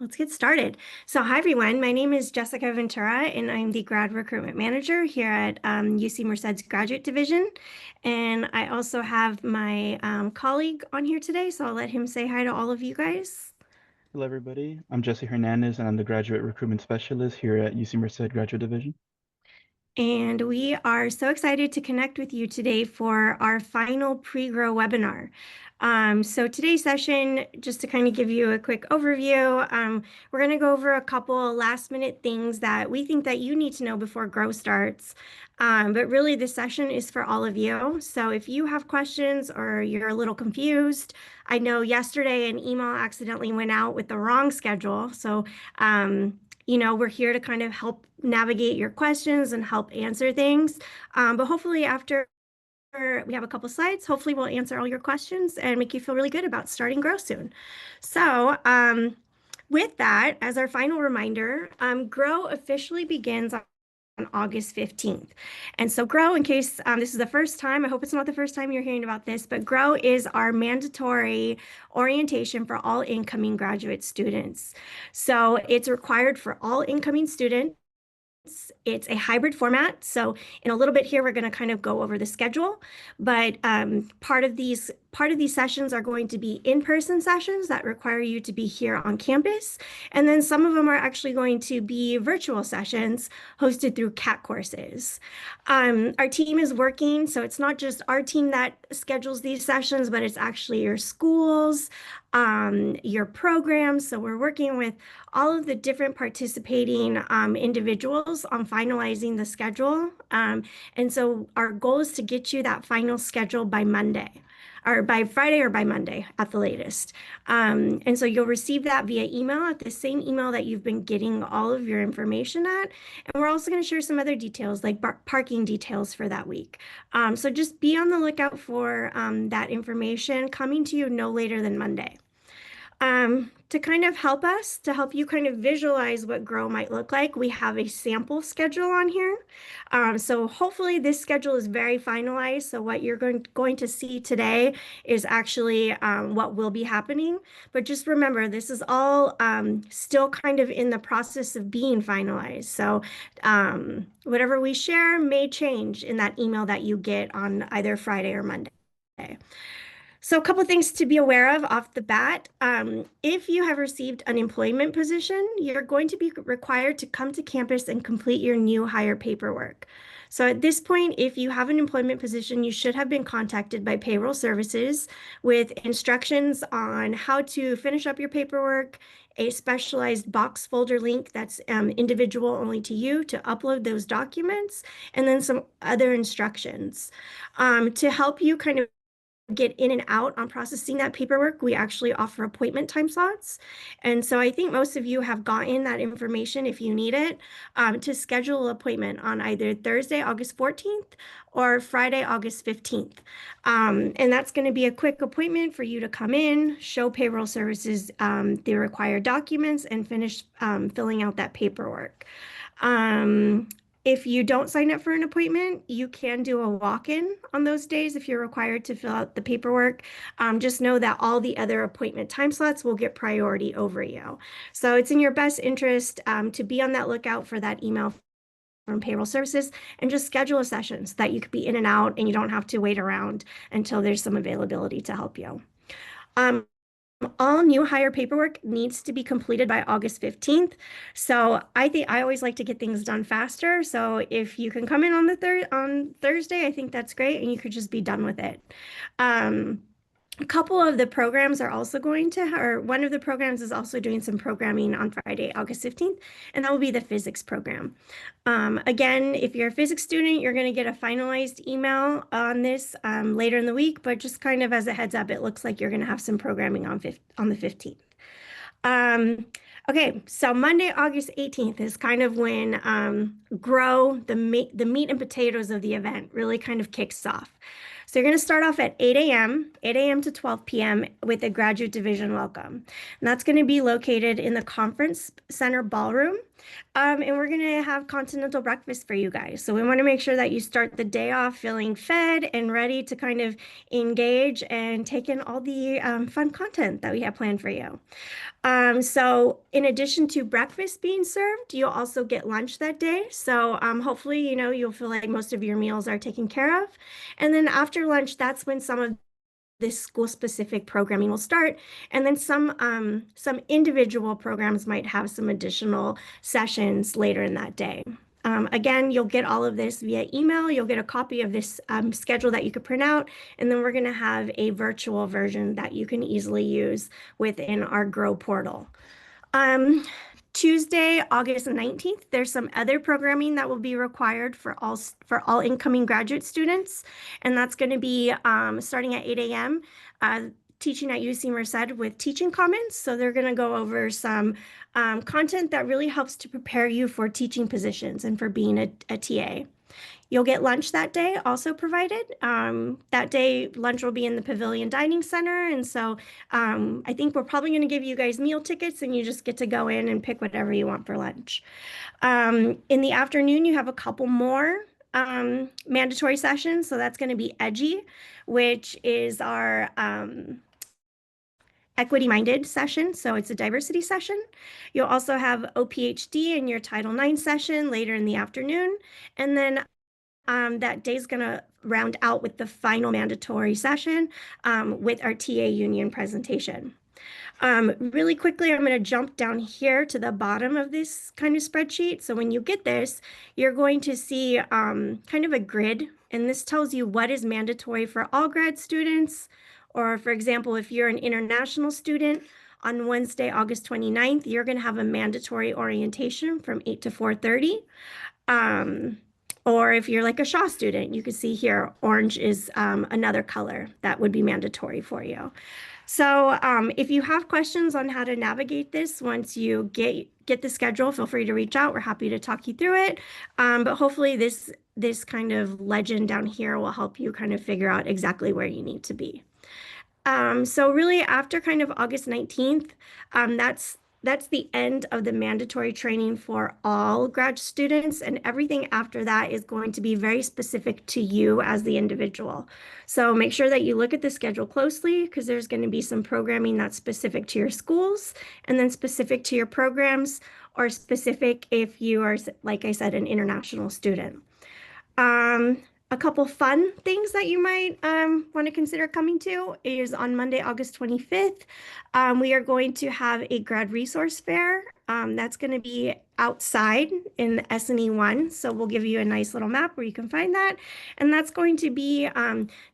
Let's get started. So, hi everyone. My name is Jessica Ventura, and I'm the grad recruitment manager here at UC Merced's graduate division. And I also have my colleague on here today, so I'll let him say hi to all of you guys. Hello, everybody. I'm Jesse Hernandez, and I'm the graduate recruitment specialist here at UC Merced Graduate Division. And we are so excited to connect with you today for our final pre-grow webinar. So today's session, just to kind of give you a quick overview, we're going to go over a couple last minute things that we think that you need to know before grow starts. But really this session is for all of you. So if you have questions or you're a little confused, I know yesterday an email accidentally went out with the wrong schedule. So we're here to kind of help navigate your questions and help answer things. But hopefully after we have a couple slides, hopefully we'll answer all your questions and make you feel really good about starting Grow soon. So with that, as our final reminder, Grow officially begins on August 15th. And so Grow, in case this is the first time, I hope it's not the first time you're hearing about this, but Grow is our mandatory orientation for all incoming graduate students. So it's required for all incoming students. It's a hybrid format. So in a little bit here, we're going to kind of go over the schedule, but part of these sessions are going to be in-person sessions that require you to be here on campus. And then some of them are actually going to be virtual sessions hosted through CAT courses. Our team is working, so it's not just our team that schedules these sessions, but it's actually your schools, your programs. So we're working with all of the different participating individuals on finalizing the schedule. And so our goal is to get you that final schedule by Monday, or by Friday or by Monday at the latest. And so you'll receive that via email at the same email that you've been getting all of your information at. And we're also going to share some other details like parking details for that week. So just be on the lookout for that information coming to you no later than Monday. To kind of help us, to help you kind of visualize what Grow might look like, we have a sample schedule on here. So hopefully this schedule is very finalized. So what you're going to see today is actually what will be happening. But just remember, this is all still kind of in the process of being finalized. So whatever we share may change in that email that you get on either Friday or Monday. So a couple of things to be aware of off the bat. If you have received an employment position, you're going to be required to come to campus and complete your new hire paperwork. So at this point, if you have an employment position, you should have been contacted by payroll services with instructions on how to finish up your paperwork, a specialized box folder link that's individual only to you to upload those documents, and then some other instructions. To help you kind of get in and out on processing that paperwork, we actually offer appointment time slots. And so I think most of you have gotten that information if you need it to schedule an appointment on either Thursday, August 14th or Friday, August 15th. And that's going to be a quick appointment for you to come in, show payroll services the required documents, and finish filling out that paperwork. If you don't sign up for an appointment, you can do a walk-in on those days if you're required to fill out the paperwork. Just know that all the other appointment time slots will get priority over you. So it's in your best interest to be on that lookout for that email from payroll services and just schedule a session so that you could be in and out and you don't have to wait around until there's some availability to help you. All new hire paperwork needs to be completed by August 15th. So I think I always like to get things done faster. So if you can come in on on Thursday, I think that's great, and you could just be done with it. A couple of the programs are also going to, or one of the programs is also doing some programming on Friday, August 15th, and that will be the physics program. Again, if you're a physics student, you're going to get a finalized email on this later in the week, but just kind of as a heads up, it looks like you're going to have some programming on the 15th. Okay, so Monday, August 18th is kind of when Grow, the meat and potatoes of the event, really kind of kicks off. So you're going to start off at 8 a.m. to 12 p.m. with a graduate division welcome. And that's going to be located in the conference center ballroom. And we're going to have continental breakfast for you guys. So we want to make sure that you start the day off feeling fed and ready to kind of engage and take in all the fun content that we have planned for you. So in addition to breakfast being served, you'll also get lunch that day. So hopefully, you'll feel like most of your meals are taken care of. And then after lunch, that's when some of this school-specific programming will start, and then some individual programs might have some additional sessions later in that day. Again, you'll get all of this via email. You'll get a copy of this schedule that you could print out, and then we're going to have a virtual version that you can easily use within our Grow portal. Tuesday, August 19th, there's some other programming that will be required for all incoming graduate students, and that's going to be starting at 8 a.m. Teaching at UC Merced with Teaching Commons. So they're going to go over some content that really helps to prepare you for teaching positions and for being a TA. You'll get lunch that day also provided. That day, lunch will be in the Pavilion Dining Center. And so I think we're probably going to give you guys meal tickets and you just get to go in and pick whatever you want for lunch. In the afternoon, you have a couple more mandatory sessions. So that's going to be EDGY, which is our equity-minded session, so it's a diversity session. You'll also have OPHD in your Title IX session later in the afternoon, and then that day's going to round out with the final mandatory session with our TA union presentation. Really quickly, I'm going to jump down here to the bottom of this kind of spreadsheet. So when you get this, you're going to see kind of a grid, and this tells you what is mandatory for all grad students. Or for example, if you're an international student, on Wednesday, August 29th, you're going to have a mandatory orientation from 8 to 4:30. Or if you're like a Shaw student, you can see here, orange is another color that would be mandatory for you. So if you have questions on how to navigate this, once you get the schedule, feel free to reach out. We're happy to talk you through it. But hopefully this kind of legend down here will help you kind of figure out exactly where you need to be. So really after kind of August 19th, that's the end of the mandatory training for all grad students, and everything after that is going to be very specific to you as the individual. So make sure that you look at the schedule closely, because there's going to be some programming that's specific to your schools, and then specific to your programs, or specific if you are, like I said, an international student. A couple fun things that you might want to consider coming to is on Monday, August 25th, we are going to have a grad resource fair. That's going to be outside in S&E 1. So we'll give you a nice little map where you can find that. And that's going to be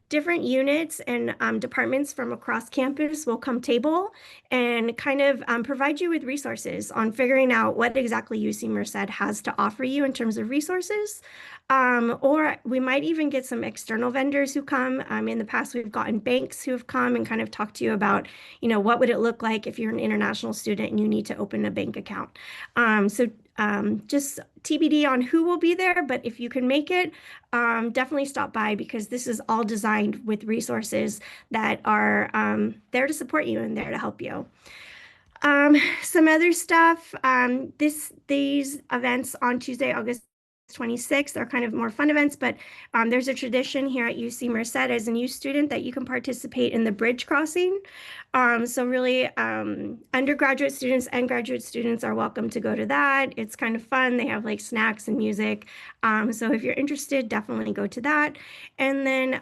different units and departments from across campus will come table and kind of provide you with resources on figuring out what exactly UC Merced has to offer you in terms of resources. Or we might even get some external vendors who come. In the past, we've gotten banks who have come and kind of talked to you about, what would it look like if you're an international student and you need to open a bank account. So just TBD on who will be there, but if you can make it, definitely stop by, because this is all designed with resources that are there to support you and there to help you. Some other stuff, these events on Tuesday, August 26th are kind of more fun events, but there's a tradition here at UC Merced as a new student that you can participate in the bridge crossing. So really undergraduate students and graduate students are welcome to go to that. It's kind of fun. They have like snacks and music. So if you're interested, definitely go to that. And then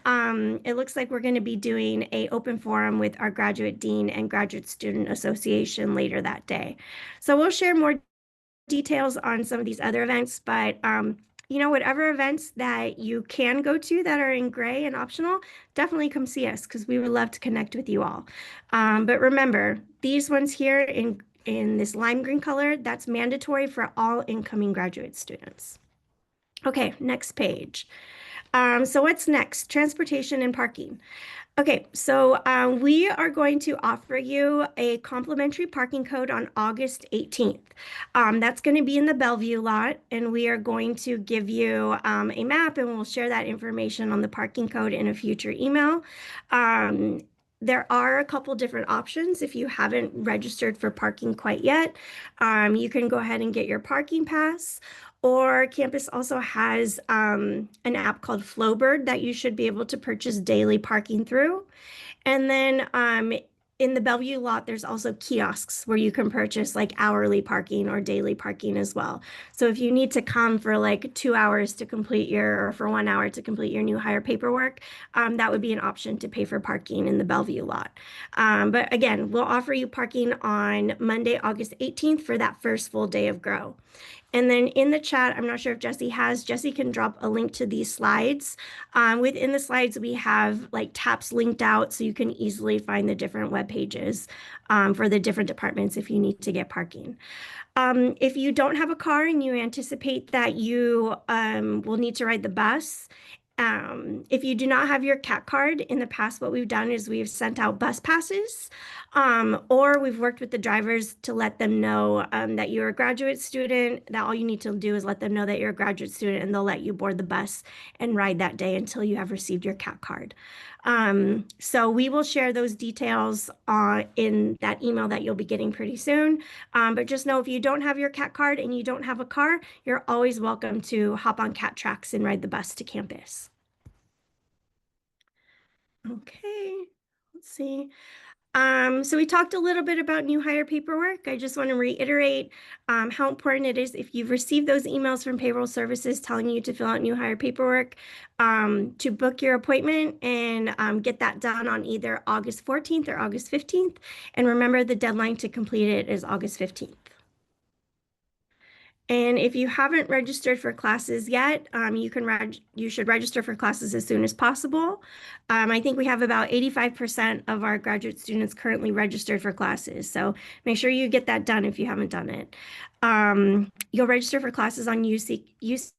it looks like we're going to be doing an open forum with our graduate dean and graduate student association later that day. So we'll share more details on some of these other events, but whatever events that you can go to that are in gray and optional, definitely come see us, because we would love to connect with you all. But remember, these ones here in this lime green color, that's mandatory for all incoming graduate students. Okay, next page. So what's next? Transportation and parking. Okay, so we are going to offer you a complimentary parking code on August 18th. That's going to be in the Bellevue lot, and we are going to give you a map, and we'll share that information on the parking code in a future email. there are a couple different options if you haven't registered for parking quite yet. You can go ahead and get your parking pass, or campus also has an app called Flowbird that you should be able to purchase daily parking through. And then in the Bellevue lot, there's also kiosks where you can purchase like hourly parking or daily parking as well. So if you need to come for like 2 hours to complete your, or for 1 hour to complete your new hire paperwork, that would be an option to pay for parking in the Bellevue lot. But again, we'll offer you parking on Monday, August 18th for that first full day of Grow. And then in the chat, I'm not sure if Jesse can drop a link to these slides. Within the slides, we have like tabs linked out so you can easily find the different web pages for the different departments if you need to get parking. If you don't have a car and you anticipate that you will need to ride the bus, if you do not have your CAT card, in the past, what we've done is we've sent out bus passes, or we've worked with the drivers to let them know that you're a graduate student, that all you need to do is let them know that you're a graduate student, and they'll let you board the bus and ride that day until you have received your CAT card. So we will share those details in that email that you'll be getting pretty soon. But just know if you don't have your CAT card and you don't have a car, you're always welcome to hop on CAT tracks and ride the bus to campus. Okay, let's see. So we talked a little bit about new hire paperwork. I just want to reiterate how important it is if you've received those emails from payroll services telling you to fill out new hire paperwork, to book your appointment and get that done on either August 14th or August 15th. And remember, the deadline to complete it is August 15th. And if you haven't registered for classes yet, you should register for classes as soon as possible. I think we have about 85% of our graduate students currently registered for classes. So make sure you get that done if you haven't done it. You'll register for classes on UCM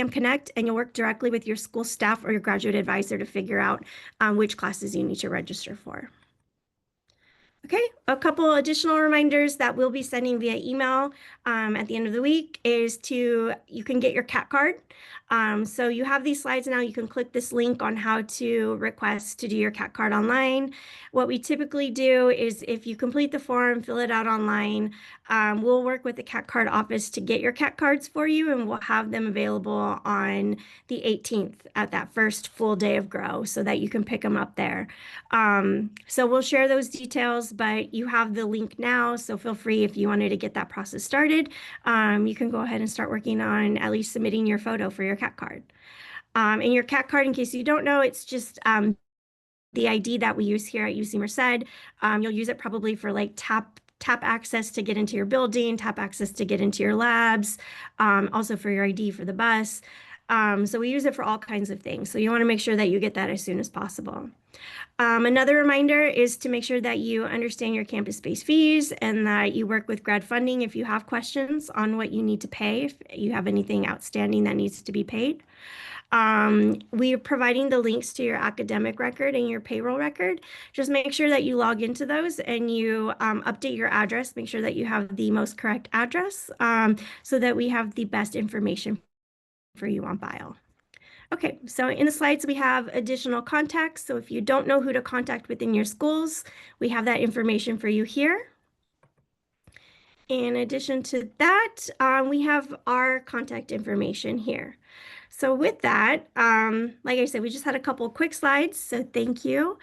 Connect, and you'll work directly with your school staff or your graduate advisor to figure out which classes you need to register for. Okay, a couple additional reminders that we'll be sending via email at the end of the week is you can get your CAT card. So you have these slides now. You can click this link on how to request to do your CAT card online. What we typically do is if you complete the form, fill it out online, we'll work with the CAT card office to get your CAT cards for you, and we'll have them available on the 18th at that first full day of Grow so that you can pick them up there. So we'll share those details, but you have the link now, so feel free if you wanted to get that process started. You can go ahead and start working on at least submitting your photo for your CAT card. And your CAT card, in case you don't know, it's just the ID that we use here at UC Merced. You'll use it probably for like tap access to get into your building, tap access to get into your labs, also for your ID for the bus. So we use it for all kinds of things. So you want to make sure that you get that as soon as possible. Another reminder is to make sure that you understand your campus-based fees and that you work with grad funding if you have questions on what you need to pay, if you have anything outstanding that needs to be paid. We are providing the links to your academic record and your payroll record. Just make sure that you log into those and you update your address. Make sure that you have the most correct address so that we have the best information for you on file. Okay, so in the slides, we have additional contacts. So if you don't know who to contact within your schools, we have that information for you here. In addition to that, we have our contact information here. So with that, like I said, we just had a couple quick slides, so thank you.